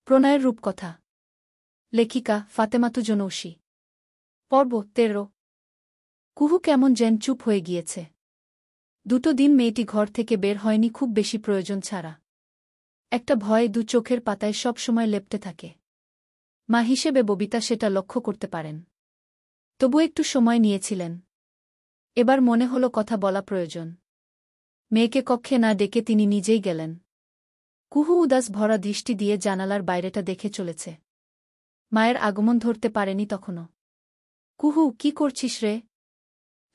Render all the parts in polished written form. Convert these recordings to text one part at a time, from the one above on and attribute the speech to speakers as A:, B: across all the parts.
A: প্রণয়ের রূপকথা। লেখিকা ফাতেমাতু জনৌসি। পর্ব 13। কুহু কেমন যেন চুপ হয়ে গিয়েছে। 2 দিন মেয়েটি ঘর থেকে বের হয়নি, খুব বেশি প্রয়োজন ছাড়া। একটা ভয় 2 চোখের পাতায় সব সময় লেপ্টে থাকে। মা হিসেবে ববিতা সেটা লক্ষ্য করতে পারেন। তবু একটু সময় নিয়েছিলেন। এবার মনে হলো কথা বলা প্রয়োজন। মেয়েকে কক্ষে না ডেকে তিনি নিজেই গেলেন। কুহু উদাস ভরা দৃষ্টি দিয়ে জানালার বাইরেটা দেখে চলেছে। মায়ের আগমন ধরতে পারেনি তখনও। কুহু, কি করছিস রে?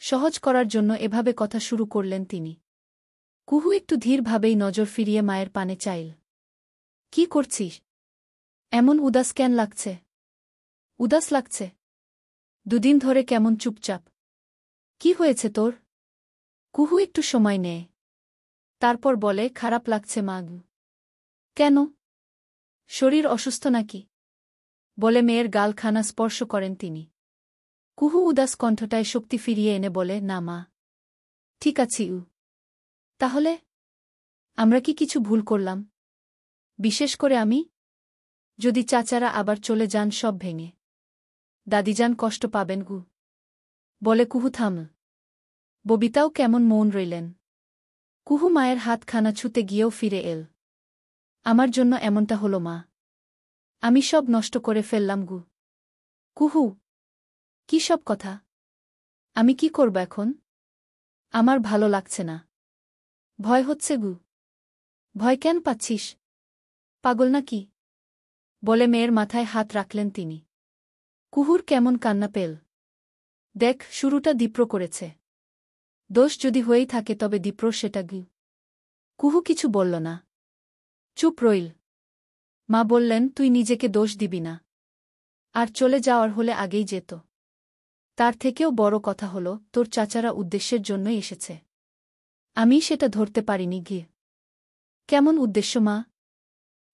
A: সহজ করার জন্য এভাবে কথা শুরু করলেন তিনি। কুহু একটু ধীরভাবেই নজর ফিরিয়ে মায়ের পানে চাইল। কি করছিস? এমন উদাস কেন লাগছে? উদাস লাগছে? 2 দিন ধরে কেমন চুপচাপ। কি হয়েছে তোর? কুহু একটু সময় নেয়। তারপর বলে, খারাপ লাগছে মা। কেন? শরীর অসুস্থ নাকি? বলে মেয়ের গালখানা স্পর্শ করেন তিনি। কুহু উদাস কণ্ঠটায় শক্তি ফিরিয়ে এনে বলে, না মা, ঠিক আছি। তাহলে আমরা কি কিছু ভুল করলাম? বিশেষ করে আমি? যদি চাচারা আবার চলে যান সব ভেঙে, দাদিজান কষ্ট পাবেন বলে কুহু থাম। ববিতাও কেমন মৌন রইলেন। কুহু মায়ের হাতখানা ছুতে গিয়েও ফিরে এল। আমার জন্য এমনটা হলো মা। আমি সব নষ্ট করে ফেললাম কুহু, কি সব কথা? আমি কি করব এখন? আমার ভালো লাগছে না। ভয় হচ্ছে ভয় কেন পাচ্ছিস? পাগল নাকি? বলে মেয়ের মাথায় হাত রাখলেন তিনি। কুহুর কেমন কান্না পেল। দেখ, শুরুটা দীপ্র করেছে। দোষ যদি হয়েই থাকে তবে দীপ্র সেটা কুহু কিছু বলল না। চুপ রইল। মা বললেন, তুই নিজেকে দোষ দিবি না। আর চলে যাওয়ার হলে আগেই যেত। তার থেকেও বড় কথা হলো, তোর চাচারা উদ্দেশ্যের জন্যই এসেছে। আমি সেটা ধরতে পারিনি কেমন উদ্দেশ্য মা?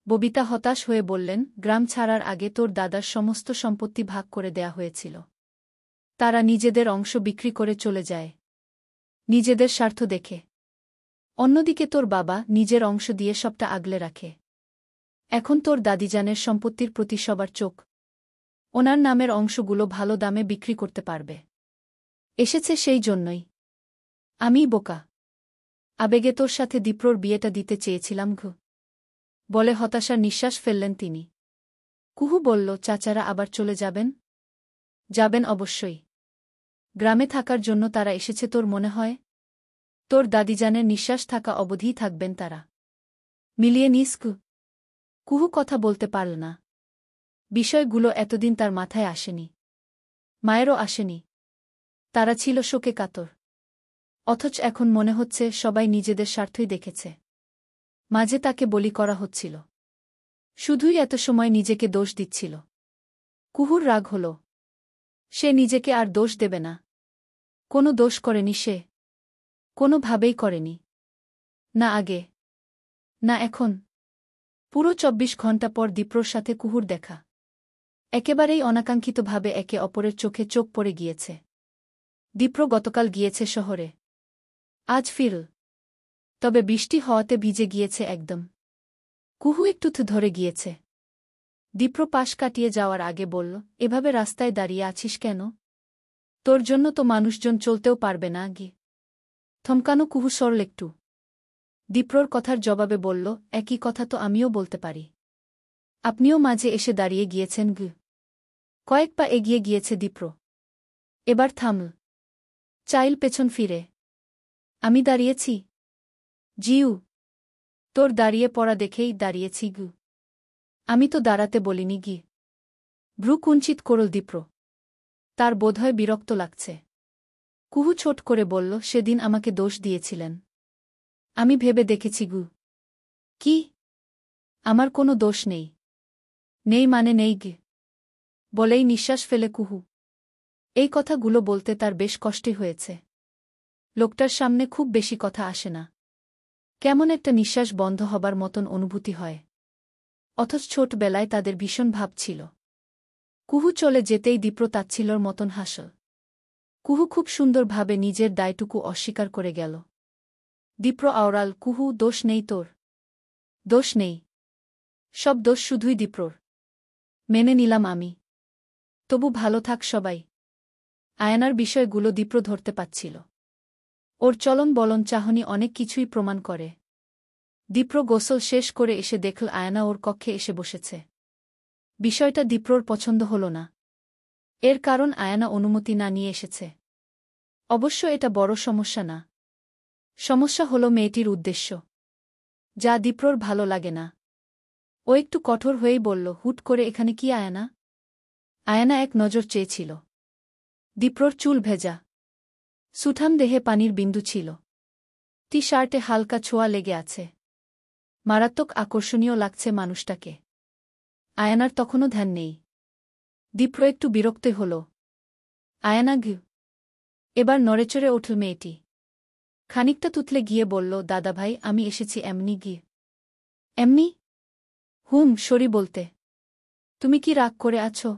A: ববিতা হতাশ হয়ে বললেন, গ্রাম ছাড়ার আগে তোর দাদার সমস্ত সম্পত্তি ভাগ করে দেয়া হয়েছিল। তারা নিজেদের অংশ বিক্রি করে চলে যায়, নিজেদের স্বার্থ দেখে। অন্যদিকে তোর বাবা নিজের অংশ দিয়ে সবটা আগলে রাখে। এখন তোর দাদিজানের সম্পত্তির প্রতি সবার চোখ। ওনার নামের অংশগুলো ভালো দামে বিক্রি করতে পারবে। এসেছে সেই জন্যই। আমিই বোকা। আবেগে তোর সাথে দীপ্রর বিয়েটা দিতে চেয়েছিলাম বলে হতাশার নিঃশ্বাস ফেললেন তিনি। কুহু বলল, চাচারা আবার চলে যাবেন? যাবেন অবশ্যই। গ্রামে থাকার জন্য তারা এসেছে তোর মনে হয়? তোর দাদিজানের নিঃশ্বাস থাকা অবধিই থাকবেন তারা। মিলিয়ে নিস কুহু কথা বলতে পারল না। বিষয়গুলো এতদিন তার মাথায় আসেনি। মায়েরও আসেনি। তারা ছিল শোকে কাতর। অথচ এখন মনে হচ্ছে সবাই নিজেদের স্বার্থই দেখেছে। মাঝে তাকে বলি করা হচ্ছিল। শুধুই এত সময় নিজেকে দোষ দিচ্ছিল। কুহুর রাগ হল। সে নিজেকে আর দোষ দেবে না। কোনো দোষ করেনি সে। কোনোভাবেই করেনি। না আগে, না এখন। পুরো 24 ঘণ্টা পর দীপ্রর সাথে কুহুর দেখা। একেবারেই অনাকাঙ্ক্ষিতভাবে একে অপরের চোখে চোখ পড়ে গিয়েছে। দীপ্র গতকাল গিয়েছে শহরে। আজ ফিরল। তবে বৃষ্টি হওয়াতে ভিজে গিয়েছে একদম। কুহু একটু ধরে গিয়েছে। দীপ্র পাশ কাটিয়ে যাওয়ার আগে বলল, এভাবে রাস্তায় দাঁড়িয়ে আছিস কেন? তোর জন্য তো মানুষজন চলতেও পারবে না থমকানো কুহু সরল একটু। দীপ্রর কথার জবাবে বলল, একই কথা তো আমিও বলতে পারি। আপনিও মাঝে এসে দাঁড়িয়ে গিয়েছেন কয়েক পা এগিয়ে গিয়েছে দীপ্র। এবার থামল। চাইল পেছন ফিরে। আমি দাঁড়িয়েছি? জিউ, তোর দাঁড়িয়ে পড়া দেখেই দাঁড়িয়েছি আমি তো দাঁড়াতে বলিনি ভ্রু কুঞ্চিত করল দীপ্র। তার বোধহয় বিরক্ত লাগছে। কুহু ছোট করে বলল, সেদিন আমাকে দোষ দিয়েছিলেন। আমি ভেবে দেখেছি কি? আমার কোনো দোষ নেই। নেই মানে নেই বলেই নিঃশ্বাস ফেলে কুহু। এই কথাগুলো বলতে তার বেশ কষ্টই হয়েছে। লোকটার সামনে খুব বেশি কথা আসে না। কেমন একটা নিঃশ্বাস বন্ধ হবার মতন অনুভূতি হয়। অথচ ছোটবেলায় তাদের ভীষণ ভাব ছিল। কুহু চলে যেতেই দীপ্র তাচ্ছিল্যর মতন হাসল। কুহু খুব সুন্দরভাবে নিজের দায়টুকু অস্বীকার করে গেল। দীপ্র আওড়াল, কুহু, দোষ নেই তোর। দোষ নেই। সব দোষ শুধুই দীপ্রর। মেনে নিলাম আমি। তবু ভালো থাক সবাই। আয়নার বিষয়গুলো দীপ্র ধরতে পারছিল। ওর চলন বলন চাহনি অনেক কিছুই প্রমাণ করে। দীপ্র গোসল শেষ করে এসে দেখল আয়না ওর কক্ষে এসে বসেছে। বিষয়টা দীপ্রর পছন্দ হল না। এর কারণ আয়না অনুমতি না নিয়ে এসেছে। অবশ্য এটা বড় সমস্যা না। সমস্যা হল মেয়েটির উদ্দেশ্য, যা দীপ্রর ভালো লাগে না। ও একটু কঠোর হয়েই বলল, হুট করে এখানে কি আয়না? আয়না এক নজর চেয়েছিল। দীপ্রর চুল ভেজা, সুঠাম দেহে পানির বিন্দু ছিল। টি শার্টে হালকা ছোঁয়া লেগে আছে। মারাত্মক আকর্ষণীয় লাগছে মানুষটাকে। আয়নার তখনও ধ্যান নেই। দীপ্র একটু বিরক্ত হল। আয়না ঘি। এবার নড়েচড়ে উঠল মেয়েটি। খানিকটা তুতলে গিয়ে বলল, দাদাভাই আমি এসেছি এমনি গিয়ে। এমনি? সরি বলতে। তুমি কি রাগ করে আছো?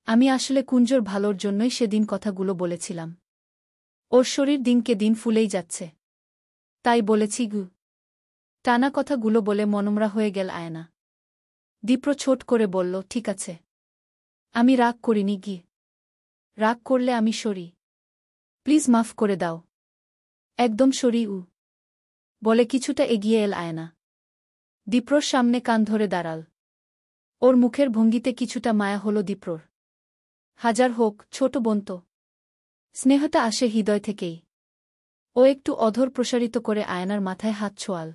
A: আমি আসলে কুঞ্জর ভালোর জন্যই সেদিন কথাগুলো বলেছিলাম। ওর শরীর দিনকে দিন ফুলেই যাচ্ছে, তাই বলেছি গু। টানা কথাগুলো বলে মনমরা হয়ে গেল আয়না। দীপ্র ছোট করে বলল, ঠিক আছে। আমি রাগ করিনি গি। রাগ করলে আমি সরি। প্লিজ মাফ করে দাও। একদম সরি বলে কিছুটা এগিয়ে এল আয়না। দীপ্রর সামনে কান ধরে দাঁড়াল। ওর মুখের ভঙ্গিতে কিছুটা মায়া হল দীপ্রর। হাজার হোক, ছোট বোন তো। স্নেহটা আসে হৃদয় থেকেই। ও একটু অধর প্রসারিত করে আয়নার মাথায় হাত ছোঁয়াল।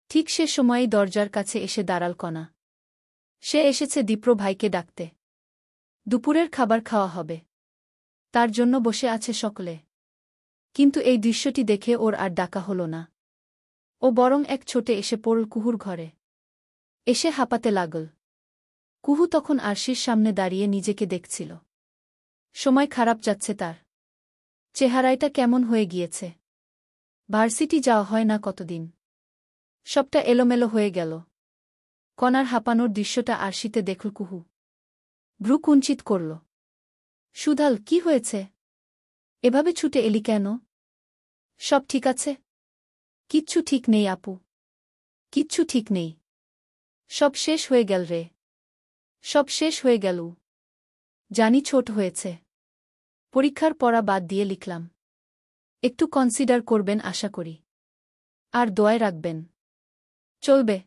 A: ঠিক সে সময়েই দরজার কাছে এসে দাঁড়াল কণা। সে এসেছে দীপ্র ভাইকে ডাকতে। দুপুরের খাবার খাওয়া হবে, তার জন্য বসে আছে সকলে। কিন্তু এই দৃশ্যটি দেখে ওর আর ডাকা হল না। ও বরং এক ছোটে এসে পড়ল কুহুর ঘরে। এসে হাঁপাতে লাগল। কুহু তখন আরশির সামনে দাঁড়িয়ে নিজেকে দেখছিল। সময় খারাপ যাচ্ছে তার। চেহারাটা কেমন হয়ে গিয়েছে। ভার্সিটি যাওয়া হয় না কতদিন। সবটা এলোমেলো হয়ে গেল। কণার হাঁপানোর দৃশ্যটা আরশিতে দেখল কুহু। ভ্রু কুঞ্চিত করল। সুধাল, কি হয়েছে? এভাবে ছুটে এলি কেন? সব ঠিক আছে? কিচ্ছু ঠিক নেই আপু। কিচ্ছু ঠিক নেই। সব শেষ হয়ে গেল রে। সব শেষ হয়ে গেল। জানি ছোট হয়েছে। পরীক্ষার পড়া বাদ দিয়ে লিখলাম। একটু কনসিডার করবেন আশা করি। আর দোয়ায় রাখবেন। চলবে।